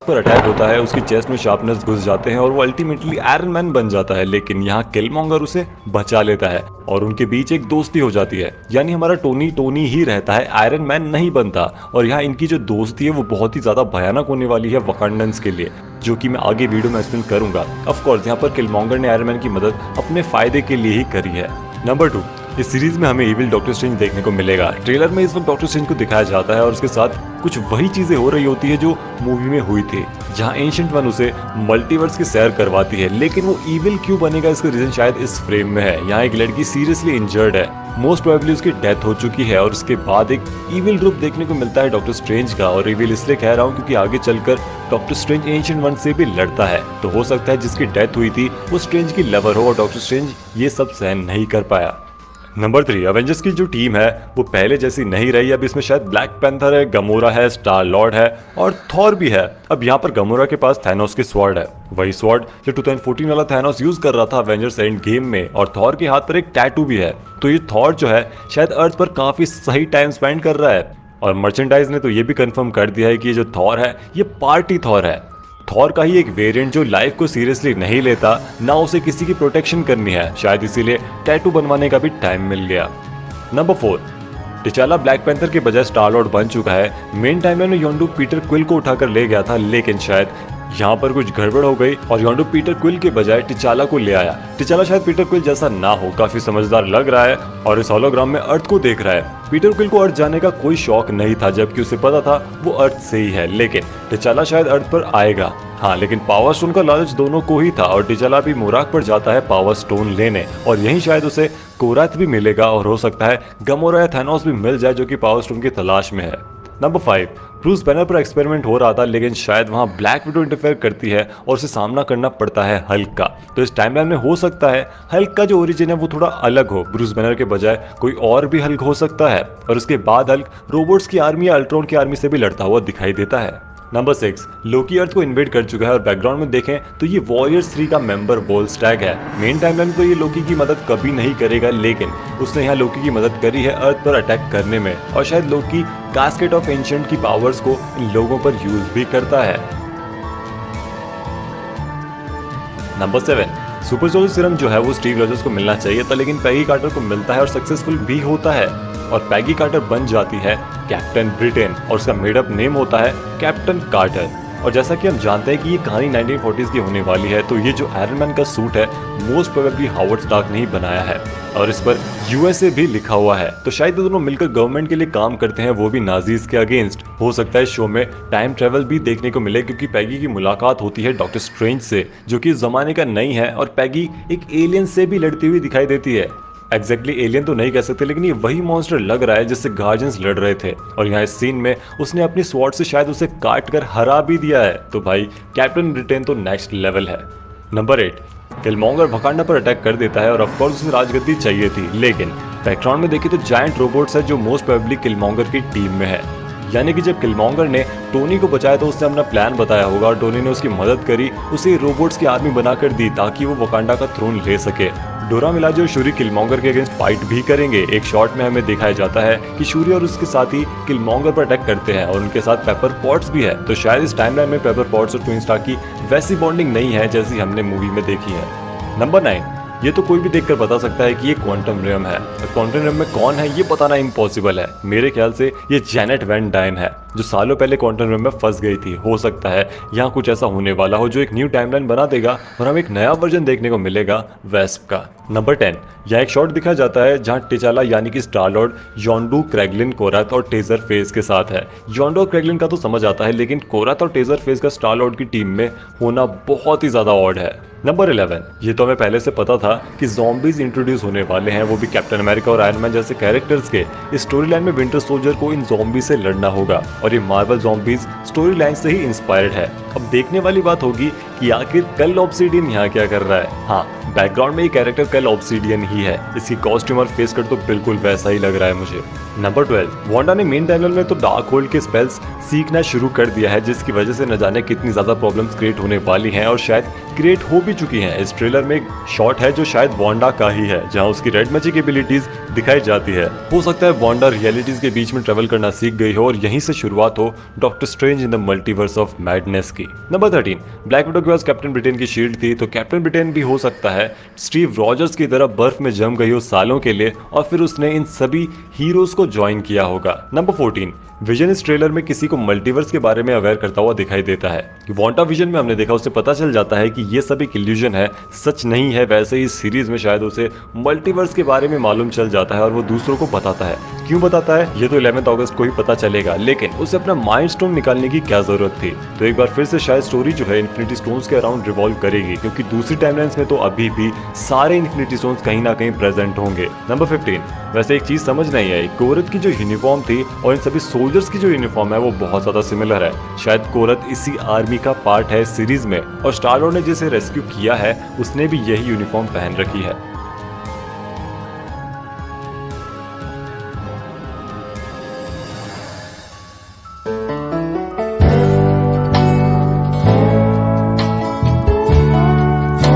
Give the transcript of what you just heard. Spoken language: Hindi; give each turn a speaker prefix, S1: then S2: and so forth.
S1: पर अटैक होता है, उसकी चेस्ट में शार्पनर्स घुस जाते हैं और वो अल्टीमेटली आयरन मैन बन जाता है। लेकिन यहाँ किलमॉन्गर उसे बचा लेता है और उनके बीच एक दोस्ती हो जाती है। यानी हमारा टोनी टोनी ही रहता है, आयरन मैन नहीं बनता। और यहाँ इनकी जो दोस्ती है वो बहुत ही ज्यादा भयानक होने वाली है वकांडन्स के लिए, जो कि मैं आगे वीडियो में एक्सप्लेन करूंगा। ऑफ कोर्स यहाँ पर किलमॉन्गर ने आयरन मैन की मदद अपने फायदे के लिए ही करी है। नंबर 2, इस सीरीज में हमें इविल डॉक्टर स्ट्रेंज देखने को मिलेगा। ट्रेलर में इस वक्त डॉक्टर स्ट्रेंज को दिखाया जाता है और उसके साथ कुछ वही चीजें हो रही होती है जो मूवी में हुई थी, जहां एंशिएंट वन उसे मल्टीवर्स की सैर करवाती है। लेकिन वो इविल क्यों बनेगा, इसका रीजन शायद इस फ्रेम में है। यहाँ एक लड़की सीरियसली इंजर्ड है, मोस्ट प्रोबेबली उसकी डेथ हो चुकी है और उसके बाद एक इविल रूप देखने को मिलता है डॉक्टर स्ट्रेंज का। और इविल इसलिए कह रहा हूँ क्योंकि आगे चलकर डॉक्टर स्ट्रेंज एंशिएंट वन से भी लड़ता है, तो हो सकता है जिसकी डेथ हुई थी वो स्ट्रेंज की लवर हो और डॉक्टर स्ट्रेंज ये सब सहन नहीं कर पाया। नंबर 3, अवेंजर्स की जो टीम है वो पहले जैसी नहीं रही। अब इसमें शायद ब्लैक पैंथर है, गमोरा है, स्टार लॉर्ड है और थॉर भी है। अब यहाँ पर गमोरा के पास थैनोस की स्वॉर्ड है, वही स्वॉर्ड जो 2014 वाला थैनोस यूज कर रहा था अवेंजर्स एंड गेम में। और थॉर के हाथ पर एक टैटू भी है, तो ये थॉर जो है शायद अर्थ पर काफी सही टाइम स्पेंड कर रहा है। और मर्चेंडाइज ने तो ये भी कंफर्म कर दिया है कि ये जो थॉर है ये पार्टी थॉर है, थॉर का ही एक वेरिएंट जो लाइफ को सीरियसली नहीं लेता, ना उसे किसी की प्रोटेक्शन करनी है। शायद इसीलिए टैटू बनवाने का भी टाइम मिल गया। नंबर 4, टिचाला ब्लैक पैंथर के बजाय स्टार लॉर्ड बन चुका है। मेन टाइमलाइन में योंडू पीटर क्विल को उठाकर ले गया था, लेकिन शायद यहाँ पर कुछ गड़बड़ हो गई और योंडू पीटर क्विल के बजाय टिचाला को ले आया। टिचाला शायद पीटर क्विल जैसा ना हो, काफी समझदार लग रहा है और इस होलोग्राम में अर्थ को देख रहा है। पीटर क्विल को अर्थ जाने का कोई शौक नहीं था, जबकि उसे पता था वो अर्थ से ही है। लेकिन टिचाला शायद अर्थ पर आएगा, हाँ, लेकिन पावर स्टोन का लालच दोनों को ही था और टिचाला भी मोराक पर जाता है पावर स्टोन लेने और यहीं शायद उसे कोराथ भी मिलेगा और हो सकता है गमोरा या थैनोस भी मिल जाए जो कि पावर स्टोन की तलाश में है। नंबर 5, ब्रूस बैनर पर एक्सपेरिमेंट हो रहा था, लेकिन शायद वहां ब्लैक विडो इंटरफेयर करती है और उसे सामना करना पड़ता है हल्क का। तो इस टाइमलाइन में हो सकता है हल्क का जो ओरिजिन है वो थोड़ा अलग हो, ब्रूस बैनर के बजाय कोई और भी हल्क हो सकता है और उसके बाद हल्क रोबोट्स की आर्मी या अल्ट्रॉन की आर्मी से भी लड़ता हुआ दिखाई देता है। नंबर 6, लोकी अर्थ को इन्वेड कर चुका है और बैकग्राउंड में देखें तो ये वॉरियर्स 3 का मेंबर वोल्स्टैग है। मेन टाइमलाइन में तो ये लोकी की मदद कभी नहीं करेगा, लेकिन उसने यहाँ लोकी की मदद करी है अर्थ पर अटैक करने में और शायद लोकी कास्केट ऑफ एंशिएंट की पावर्स को इन लोगों पर यूज भी करता है। नंबर 7, सुपर सोल्जर सीरम जो है वो स्टीव रॉजर्स को मिलना चाहिए था, लेकिन पैगी कार्टर को मिलता है और सक्सेसफुल भी होता है और पैगी कार्टर बन जाती है कैप्टन ब्रिटेन और उसका मेडअप नेम होता है कैप्टन कार्टर। और जैसा कि हम जानते हैं कि ये कहानी 1940s की होने वाली है, तो ये जो आयरन मैन का सूट है मोस्ट प्रोबेबली हावर्ड स्टार्क ने ही बनाया है और इस पर यूएसए भी लिखा हुआ है। तो शायद ये दोनों मिलकर गवर्नमेंट के लिए काम करते हैं, वो भी नाजीज के अगेंस्ट। हो सकता है शो में टाइम ट्रेवल भी देखने को मिले, क्योंकि पैगी की मुलाकात होती है डॉक्टर स्ट्रेंज से, जो कि इस जमाने का नहीं है और पैगी एक एलियन से भी लड़ती हुई दिखाई देती है। एग्जैक्टली एलियन तो नहीं कह सकते, लेकिन ये वही मॉन्स्टर लग रहा है जिससे गार्डियंस लड़ रहे थे और यहाँ इस सीन में उसने अपनी स्वॉर्ड से शायद उसे काट कर हरा भी दिया है। तो भाई कैप्टन ब्रिटेन तो नेक्स्ट लेवल है। नंबर 8, किलमॉन्गर वकांडा पर अटैक कर देता है और ऑफकोर्स उसे राजगद्दी चाहिए थी, लेकिन बैकग्राउंड में देखिए तो जायंट रोबोट्स है जो मोस्ट प्रोबेबली किलमॉन्गर की टीम में है। यानी कि जब किलमॉन्गर ने टोनी को बचाया तो उसने अपना प्लान बताया होगा और टोनी ने उसकी मदद करी, उसे रोबोट्स की आर्मी बनाकर दी ताकि वो वकांडा का थ्रोन ले सके। डोरा मिलाजे और शूरी किलमॉन्गर के अगेंस्ट फाइट भी करेंगे। एक शॉट में हमें दिखाया जाता है कि शूरी और उसके साथी किलमॉन्गर पर अटैक करते हैं और उनके साथ पेपर पॉट्स भी है। तो शायद इस टाइमलाइन में पेपर पॉट्स और ट्विन स्टार की वैसी बॉन्डिंग नहीं है जैसी हमने मूवी में देखी है। नंबर 9, ये तो कोई भी देखकर बता सकता है कि ये क्वांटम रियम है। क्वांटम रियम में कौन है ये बताना इम्पॉसिबल है। मेरे ख्याल से ये जेनेट वैन डाइन है जो सालों पहले क्वांटम रियम में फंस गई थी। हो सकता है यहाँ कुछ ऐसा होने वाला हो जो एक न्यू टाइमलाइन बना देगा और हमें एक नया वर्जन देखने को मिलेगा वेस्प का। नंबर 10, यहाँ एक शॉट दिखाया जाता है जहाँ टिचाला यानी कि स्टार लॉर्ड योंडू, क्रेगलिन, कोराथ और टेजर फेज के साथ है। योंडू और क्रेगलिन का तो समझ आता है, लेकिन कोराथ और टेजर फेज का स्टार लॉर्ड की टीम में होना बहुत ही ज्यादा ऑड है। नंबर 11, ये तो हमें पहले से पता था कि ज़ॉम्बीज इंट्रोड्यूस होने वाले हैं, वो भी कैप्टन अमेरिका और आयरन मैन जैसे कैरेक्टर्स के। इस स्टोरी लाइन में विंटर सोल्जर को इन ज़ॉम्बी से लड़ना होगा और ये मार्वल ज़ॉम्बीज स्टोरी लाइन से ही इंस्पायर्ड है। अब देखने वाली बात होगी कि आखिर कल ऑब्सिडियन यहाँ क्या कर रहा है। हाँ, बैकग्राउंड में ये कैरेक्टर कल ऑब्सिडियन ही है। इसकी कॉस्ट्यूम और फेस कट तो बिल्कुल वैसा ही लग रहा है मुझे। नंबर 12, वांडा ने मेन टाइमलाइन में तो डार्क होल्ड के स्पेल्स सीखना शुरू कर दिया है, जिसकी वजह से न जाने कितनी ज्यादा प्रॉब्लम्स क्रिएट होने वाली हैं और शायद क्रिएट हो भी चुकी हैं। इस ट्रेलर में एक शॉट है जो शायद वांडा का ही है, जहां उसकी रेड मैजिक एबिलिटीज दिखाई जाती है। हो सकता है वांडा रियलिटीज के बीच में ट्रेवल करना सीख गई हो और यहीं से शुरुआत हो doctor strange in the multiverse of madness की। थी। नंबर 13, ब्लैक विडो के पास कैप्टन ब्रिटेन की शील्ड थी, तो कैप्टन ब्रिटेन भी हो सकता है स्टीव रॉजर्स की तरह बर्फ में जम गई हो सालों के लिए और फिर उसने इन सभी हीरोज को ज्वाइन किया होगा। नंबर 14, विजन इस ट्रेलर में किसी को मल्टीवर्स के बारे में अवेयर करता हुआ दिखाई देता है। वांडा विजन में हमने देखा, उससे पता चल जाता है कि ये सब एक इल्यूजन है, सच नहीं है। वैसे ही इस सीरीज में शायद उसे मल्टीवर्स के बारे में मालूम चल जाता है और वो दूसरों को बताता है। क्यों बताता है ये तो 11 अगस्त को ही पता चलेगा, लेकिन उसे अपना माइंड स्टोन निकालने की क्या जरूरत थी। तो एक बार फिर से शायद स्टोरी जो है इन्फिनिटी स्टोन्स के अराउंड रिवॉल्व करेगी, क्योंकि दूसरी टाइमलाइंस में तो अभी भी सारे इन्फिनिटी स्टोन्स कहीं ना कहीं प्रेजेंट होंगे। नंबर 15, वैसे एक चीज समझ नहीं आई, कोरत की जो यूनिफॉर्म थी और इन सभी सोल्जर्स की जो यूनिफॉर्म है वो बहुत ज्यादा सिमिलर है। शायद कोरत इसी आर्मी का पार्ट है सीरीज में और स्टार लॉर्ड ने जिसे रेस्क्यू किया है उसने भी यही यूनिफॉर्म पहन रखी है।